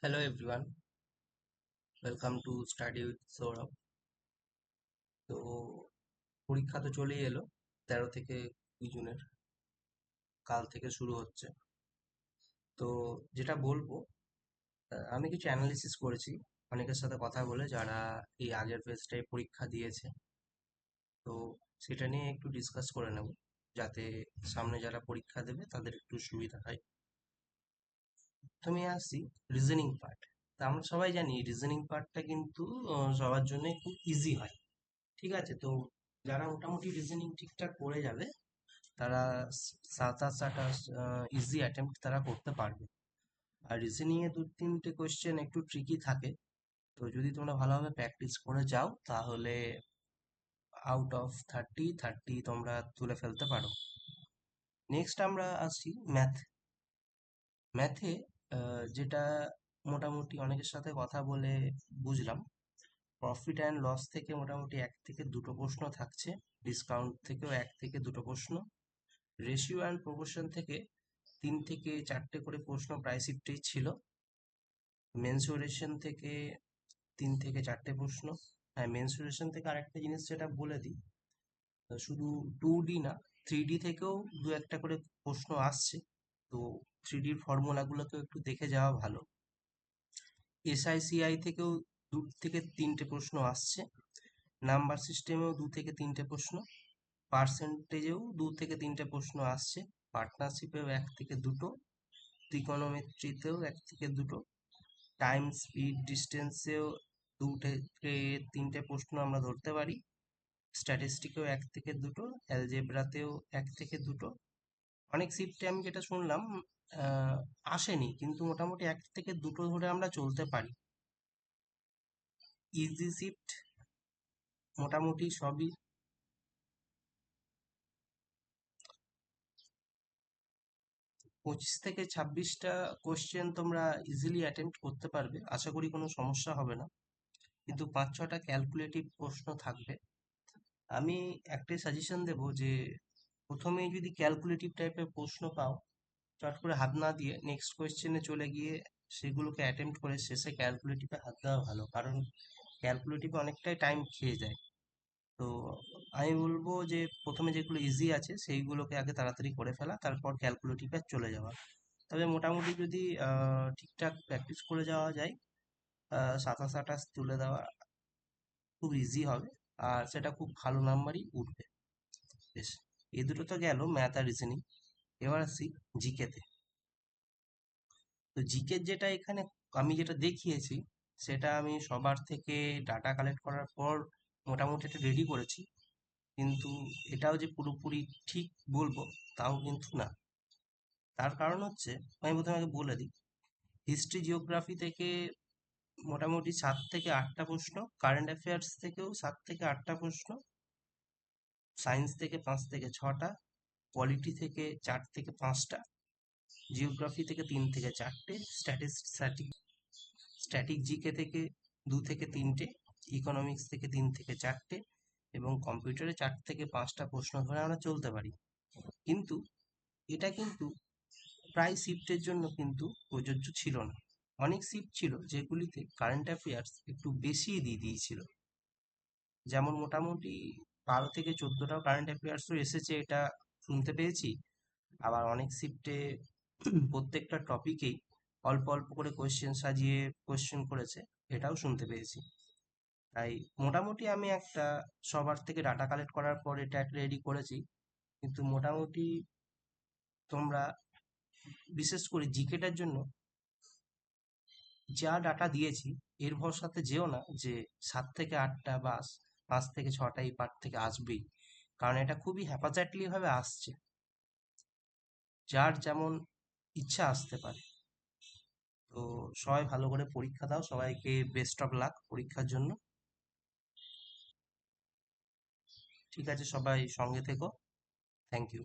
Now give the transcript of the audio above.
Hello everyone, welcome to Study with Saurabh. তো পরীক্ষা তো চলেই এলো 13 থেকে 20 জুনের, কাল থেকে শুরু হচ্ছে। তো যেটা বলবো, আমি কিছু অ্যানালিসিস করেছি অনেকের সাথে কথা বলে যারা এই আগের ফেজটায় পরীক্ষা দিয়েছে। তো সেটা নিয়ে একটু ডিসকাস করে নেব যাতে সামনে যারা পরীক্ষা দেবে তাদের একটু সুবিধা হয়। প্রথমে আসি রিজনিং পার্ট। তা আমরা সবাই জানি রিজনিং পার্টটা কিন্তু সবার জন্য খুব ইজি হয়। ঠিক আছে, তো যারা মোটামুটি রিজনিং ঠিকঠাক করে যাবে তারা 27-28 ইজি অ্যাটেম্প্ট তারা করতে পারবে। আর রিজনিং এ 2-3টে কোয়েশ্চেন একটু ট্রিকি থাকে, তো যদি তোমরা ভালোভাবে প্র্যাকটিস করে যাও তাহলে আউট অফ 30 তোমরা তুলে ফেলতে পারো। নেক্সট আমরা আসি ম্যাথে। যেটা মোটামুটি অনেকের সাথে কথা বলে বুঝলাম, প্রফিট অ্যান্ড লস থেকে মোটামুটি 1 থেকে 2টো প্রশ্ন থাকছে, ডিসকাউন্ট থেকেও 1 থেকে 2টো প্রশ্ন, রেশিও অ্যান্ড প্রপোর্শন থেকে 3 থেকে 4টে করে প্রশ্ন প্রায় শিফটেই ছিল, মেনসুরেশন থেকে 3 থেকে 4টে প্রশ্ন। হ্যাঁ, মেনসুরেশন থেকে আরেকটা জিনিস যেটা বলে দিই, শুধু 2D না, 3D থেকেও 2-1টা করে প্রশ্ন আসছে। তো 3Dর ফর্মুলাগুলোকেও একটু দেখে যাওয়া ভালো। SICI থেকেও 2 থেকে 3টে প্রশ্ন আসছে, নাম্বার সিস্টেমেও 2 থেকে 3টে প্রশ্ন, পার্সেন্টেজেও 2 থেকে 3টে প্রশ্ন আসছে, পার্টনারশিপেও 1 থেকে 2টো, ত্রিকোণমিতিতেও 1 থেকে 2টো, টাইম স্পিড ডিস্টেন্সেও 2 থেকে 3টে প্রশ্ন আমরা ধরতে পারি, স্ট্যাটিস্টিকেও 1 থেকে 2টো, অ্যালজেব্রাতেও 1 থেকে 2টো। অনেক শিফটে আমি যেটা শুনলাম আহ, আসেনি, কিন্তু মোটামুটি 1 থেকে 2টো ধরে আমরা চলতে পারি। ইজি শিফট মোটামুটি সবই 25 থেকে 26টা কোশ্চেন তোমরা ইজিলি অ্যাটেম্প্ট করতে পারবে, আশা করি কোনো সমস্যা হবে না। কিন্তু 5-6টা ক্যালকুলেটিভ প্রশ্ন থাকবে। আমি একটাই সাজেশন দেবো যে প্রথমেই যদি ক্যালকুলেটিভ টাইপের প্রশ্ন পাও, চট করে হাত না দিয়ে নেক্সট কোয়েশ্চেনে চলে গিয়ে সেগুলোকে অ্যাটেম্প্ট করে শেষে ক্যালকুলেটিভে হাত দেওয়া ভালো, কারণ ক্যালকুলেটিভে অনেকটাই টাইম খেয়ে যায়। তো আমি বলবো যে প্রথমে যেগুলো ইজি আছে সেইগুলোকে আগে তাড়াতাড়ি করে ফেলা, তারপর ক্যালকুলেটিভে চলে যাওয়া। তবে মোটামুটি যদি ঠিকঠাক প্র্যাকটিস করে যাওয়া যায়, 27-28 তুলে দেওয়া খুব ইজি হবে, আর সেটা খুব ভালো নাম্বারই উঠবে। বেশ, এই দুটো তো গেল ম্যাথ আর রিজনিং। এবার আসি জিকেতে। তো জিকে যেটা এখানে আমি যেটা দেখিয়েছি সেটা আমি সবার থেকে ডাটা কালেক্ট করার পর মোটামুটি এটা রেডি করেছি, কিন্তু এটাও যে পুরোপুরি ঠিক বলবো তাও কিন্তু না। তার কারণ হচ্ছে, আমি প্রথমে আগে বলে দিই, হিস্ট্রি জিওগ্রাফি থেকে মোটামুটি 7 থেকে 8টা প্রশ্ন, কারেন্ট অ্যাফেয়ার্স থেকেও 7 থেকে 8টা প্রশ্ন, সায়েন্স থেকে 5 থেকে 6টা, পলিটি থেকে 4 থেকে 5টা, জিওগ্রাফি থেকে 3 থেকে 4টে, স্ট্যাটিক জিকে থেকে 2 থেকে 3টে, ইকোনমিক্স থেকে 3 থেকে 4টে, এবং কম্পিউটারে 4 থেকে 5টা প্রশ্ন ধরে আমরা চলতে পারি। কিন্তু এটা কিন্তু প্রায় শিফটের জন্য কিন্তু প্রযোজ্য ছিল না। অনেক শিফট ছিল যেগুলিতে কারেন্ট অ্যাফেয়ার্স একটু বেশি দিয়ে দিয়েছিল, যেমন মোটামুটি 12 থেকে 14টাও কারেন্ট অ্যাফেয়ার্সও এসেছে, এটা শুনতে পেয়েছি। আবার অনেক শিফটে প্রত্যেকটা টপিকেই অল্প অল্প করে কোয়েশ্চেন সাজিয়ে কোয়েশ্চেন করেছে, এটাও শুনতে পেয়েছি। তাই মোটামুটি আমি একটা সবার থেকে ডাটা কালেক্ট করার পর এটা একটা রেডি করেছি। কিন্তু মোটামুটি তোমরা বিশেষ করে জিকেটার জন্য যা ডাটা দিয়েছি এর ভরসাতে যেও না যে 7 থেকে 8টা বা 5 থেকে 6টা এই পার্ট থেকে আসবেই, কারণ এটা খুবই হ্যাপাচাটলি ভাবে আসছে, যার যেমন ইচ্ছা আসতে পারে। তো সবাই ভালো করে পরীক্ষা দাও, সবাইকে বেস্ট অফ লাক পরীক্ষার জন্য। ঠিক আছে, সবাই সঙ্গে থেকো। Thank you.